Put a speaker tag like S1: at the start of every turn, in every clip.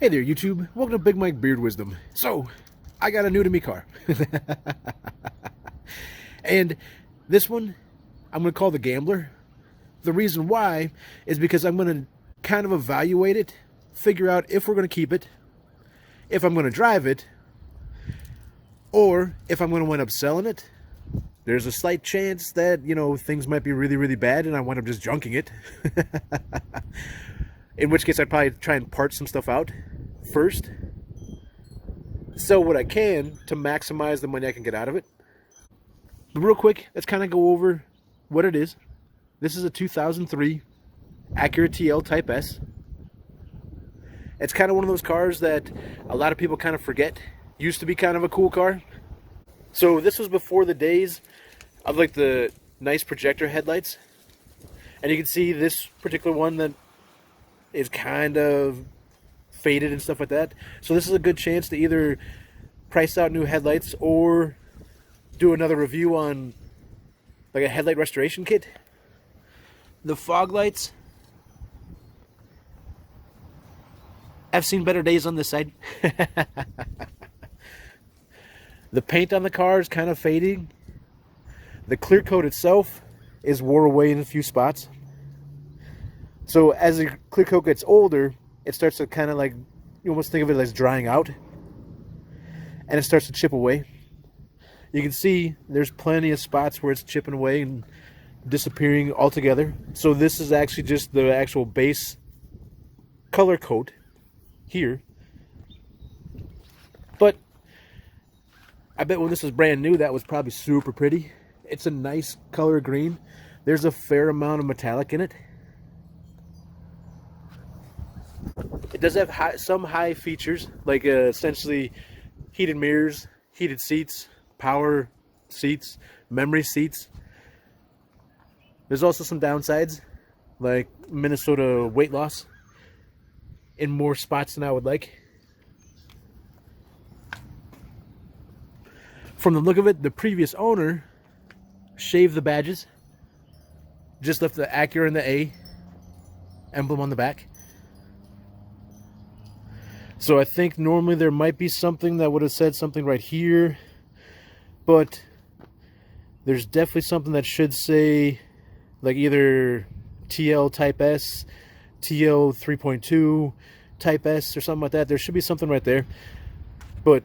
S1: Hey there, YouTube. Welcome to Big Mike Beard Wisdom. So, I got a new to me car. And this one, I'm going to call the Gambler. The reason why is because I'm going to kind of evaluate it, figure out if we're going to keep it, if I'm going to drive it, or if I'm going to wind up selling it. There's a slight chance that, things might be really, really bad and I wind up just junking it. In which case I'd probably try and part some stuff out first. Sell what I can to maximize the money I can get out of it. But real quick, let's kind of go over what it is. This is a 2003 Acura TL Type S. It's kind of one of those cars that a lot of people kind of forget. Used to be kind of a cool car. So this was before the days of like the nice projector headlights. And you can see this particular one that is kind of faded and stuff like that. So this is a good chance to either price out new headlights or do another review on like a headlight restoration kit. The fog lights, I've seen better days on this side. The paint on the car is kind of fading. The clear coat itself is wore away in a few spots. So as the clear coat gets older, it starts to kind of like, you almost think of it as drying out. And it starts to chip away. You can see there's plenty of spots where it's chipping away and disappearing altogether. So this is actually just the actual base color coat here. But I bet when this was brand new, that was probably super pretty. It's a nice color green. There's a fair amount of metallic in it. It does have some high features, like essentially heated mirrors, heated seats, power seats, memory seats. There's also some downsides, like Minnesota weight loss in more spots than I would like. From the look of it, the previous owner shaved the badges, just left the Acura and the A emblem on the back. So I think normally there might be something that would have said something right here, but there's definitely something that should say like either TL Type S, TL 3.2 Type S or something like that. There should be something right there. But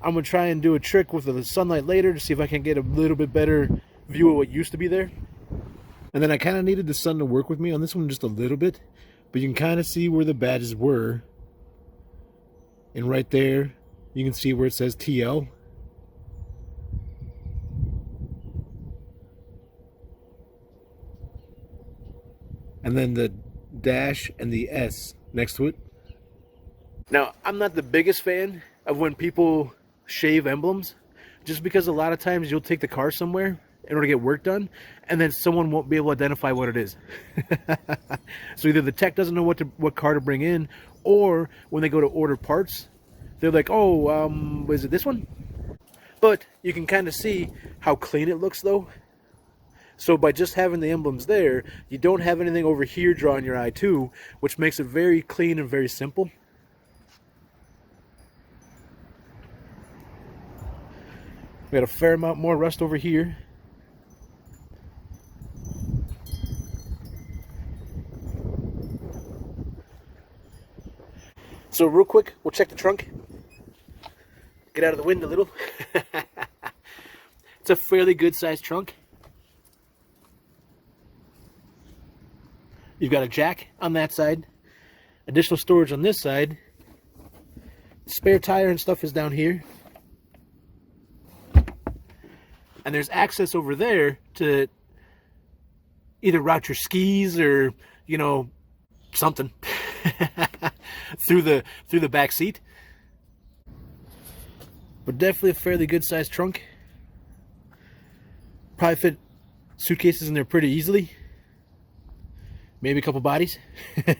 S1: I'm going to try and do a trick with the sunlight later to see if I can get a little bit better view of what used to be there. And then I kind of needed the sun to work with me on this one just a little bit, but you can kind of see where the badges were. And right there, you can see where it says TL. And then the dash and the S next to it. Now, I'm not the biggest fan of when people shave emblems, just because a lot of times you'll take the car somewhere in order to get work done, and then someone won't be able to identify what it is. So either the tech doesn't know what car to bring in, or when they go to order parts, they're like, oh, is it this one? But you can kind of see how clean it looks though. So by just having the emblems there, you don't have anything over here drawing your eye too, which makes it very clean and very simple. We got a fair amount more rust over here. So real quick, we'll check the trunk. Get out of the wind a little. It's a fairly good sized trunk. You've got a jack on that side, additional storage on this side. Spare tire and stuff is down here. And there's access over there to either route your skis or, something through the back seat. But definitely a fairly good sized trunk. Probably fit suitcases in there pretty easily. Maybe a couple bodies. The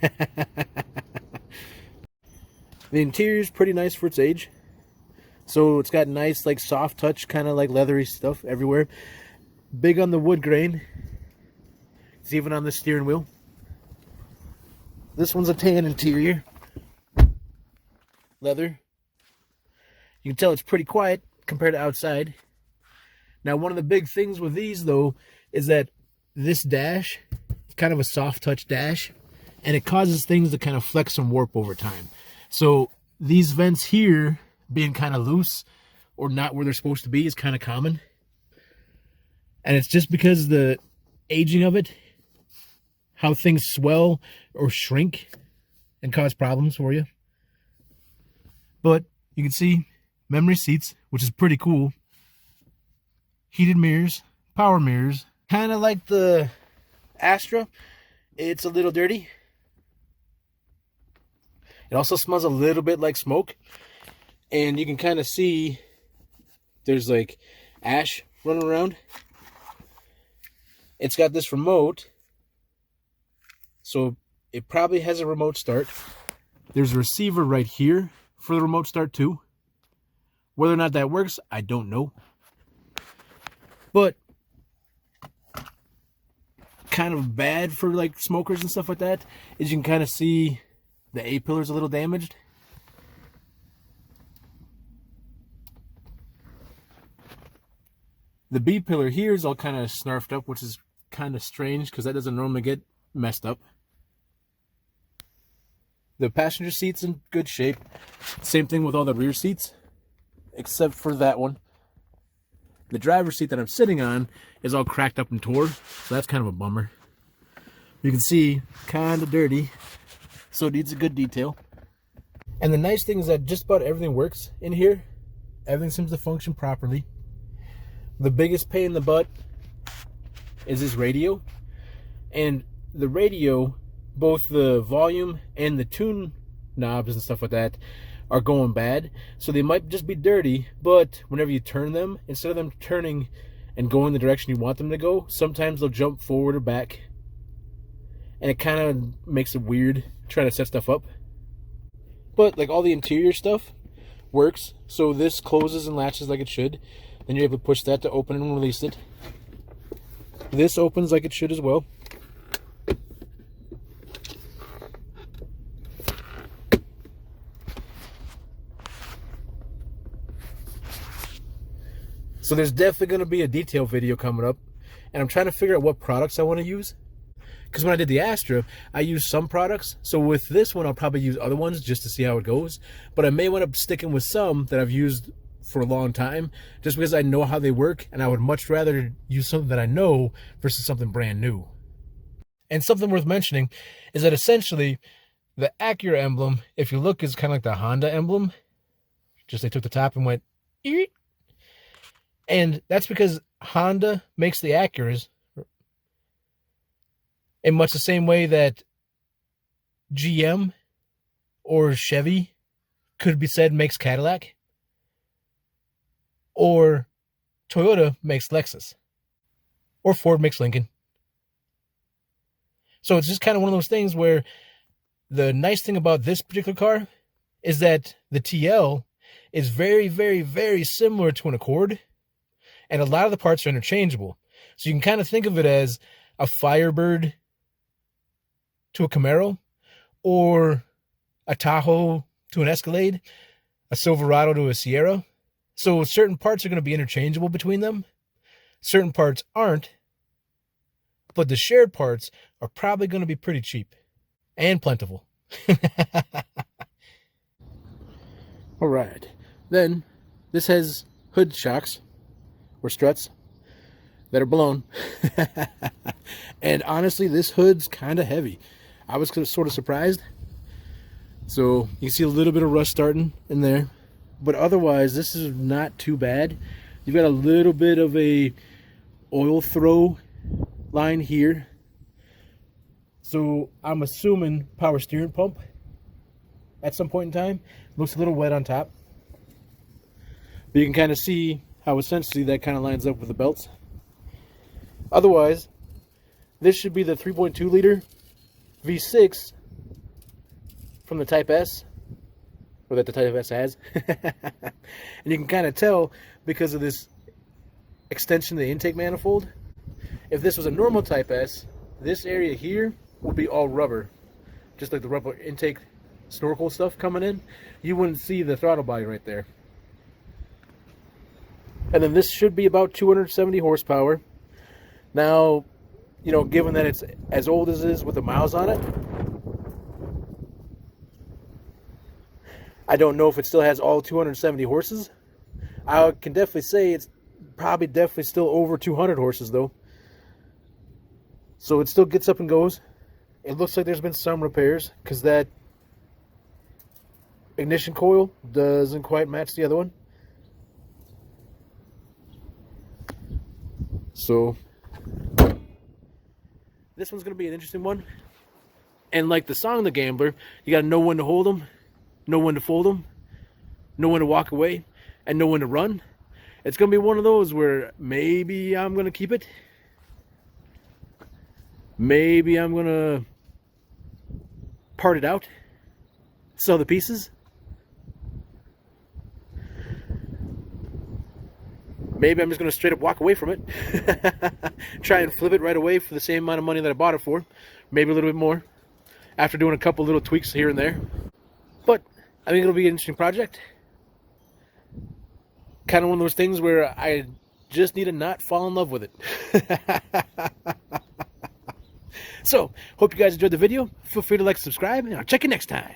S1: interior is pretty nice for its age. So it's got nice, like, soft touch, kind of like leathery stuff everywhere. Big on the wood grain. It's even on the steering wheel. This one's a tan interior. leather. You can tell it's pretty quiet compared to outside. Now, one of the big things with these, though, is that this dash is kind of a soft touch dash, and it causes things to kind of flex and warp over time. So these vents here being kind of loose or not where they're supposed to be is kind of common. And it's just because the aging of it, how things swell or shrink and cause problems for you. But you can see memory seats, which is pretty cool. Heated mirrors, power mirrors. Kind of like the Astra, it's a little dirty. It also smells a little bit like smoke. And you can kind of see there's like ash running around. It's got this remote, so it probably has a remote start. There's a receiver right here for the remote start too. Whether or not that works, I don't know. But kind of bad for like smokers and stuff like that is you can kind of see the A-pillar's a little damaged. The B-pillar here is all kind of snarfed up, which is kind of strange because that doesn't normally get messed up. The passenger seat's in good shape. Same thing with all the rear seats, except for that one. The driver's seat that I'm sitting on is all cracked up and tore, so that's kind of a bummer. You can see, kind of dirty, so it needs a good detail. And the nice thing is that just about everything works in here. Everything seems to function properly. The biggest pain in the butt is this radio. And the radio, both the volume and the tune knobs and stuff like that are going bad. So they might just be dirty, but whenever you turn them, instead of them turning and going the direction you want them to go, sometimes they'll jump forward or back. And it kind of makes it weird trying to set stuff up. But like all the interior stuff works. So this closes and latches like it should. Then you're able to push that to open and release it. This opens like it should as well. So there's definitely going to be a detail video coming up. And I'm trying to figure out what products I want to use. Because when I did the Astra, I used some products. So with this one, I'll probably use other ones just to see how it goes. But I may wind up sticking with some that I've used for a long time, just because I know how they work, and I would much rather use something that I know versus something brand new. And something worth mentioning is that essentially the Acura emblem, if you look, is kind of like the Honda emblem. Just they took the top and went, eek. And that's because Honda makes the Acuras in much the same way that GM or Chevy could be said makes Cadillac, or Toyota makes Lexus, or Ford makes Lincoln. So it's just kind of one of those things where the nice thing about this particular car is that the TL is very, very, very similar to an Accord, and a lot of the parts are interchangeable. So you can kind of think of it as a Firebird to a Camaro, or a Tahoe to an Escalade, a Silverado to a Sierra. So certain parts are going to be interchangeable between them. Certain parts aren't. But the shared parts are probably going to be pretty cheap and plentiful. All right. Then this has hood shocks or struts that are blown. And honestly, this hood's kind of heavy. I was sort of surprised. So you can see a little bit of rust starting in there. But otherwise, this is not too bad. You've got a little bit of a oil throw line here. So I'm assuming power steering pump at some point in time. Looks a little wet on top. But you can kind of see how essentially that kind of lines up with the belts. Otherwise, this should be the 3.2 liter V6 from the Type S. Or that the Type S has. And you can kind of tell because of this extension of the intake manifold. If this was a normal Type S, this area here would be all rubber. Just like the rubber intake snorkel stuff coming in, you wouldn't see the throttle body right there. And then this should be about 270 horsepower. Now, you know, given that it's as old as it is with the miles on it, I don't know if it still has all 270 horses. I can definitely say it's definitely still over 200 horses though. So it still gets up and goes. It looks like there's been some repairs because that ignition coil doesn't quite match the other one. So this one's going to be an interesting one. And like the song The Gambler, you got to know when to hold them, know when to fold them, know when to walk away, and know when to run. It's going to be one of those where maybe I'm going to keep it. Maybe I'm going to part it out, sell the pieces. Maybe I'm just going to straight up walk away from it. Try and flip it right away for the same amount of money that I bought it for. Maybe a little bit more. After doing a couple little tweaks here and there. But I think it'll be an interesting project. Kind of one of those things where I just need to not fall in love with it. So, hope you guys enjoyed the video. Feel free to like, subscribe, and I'll check you next time.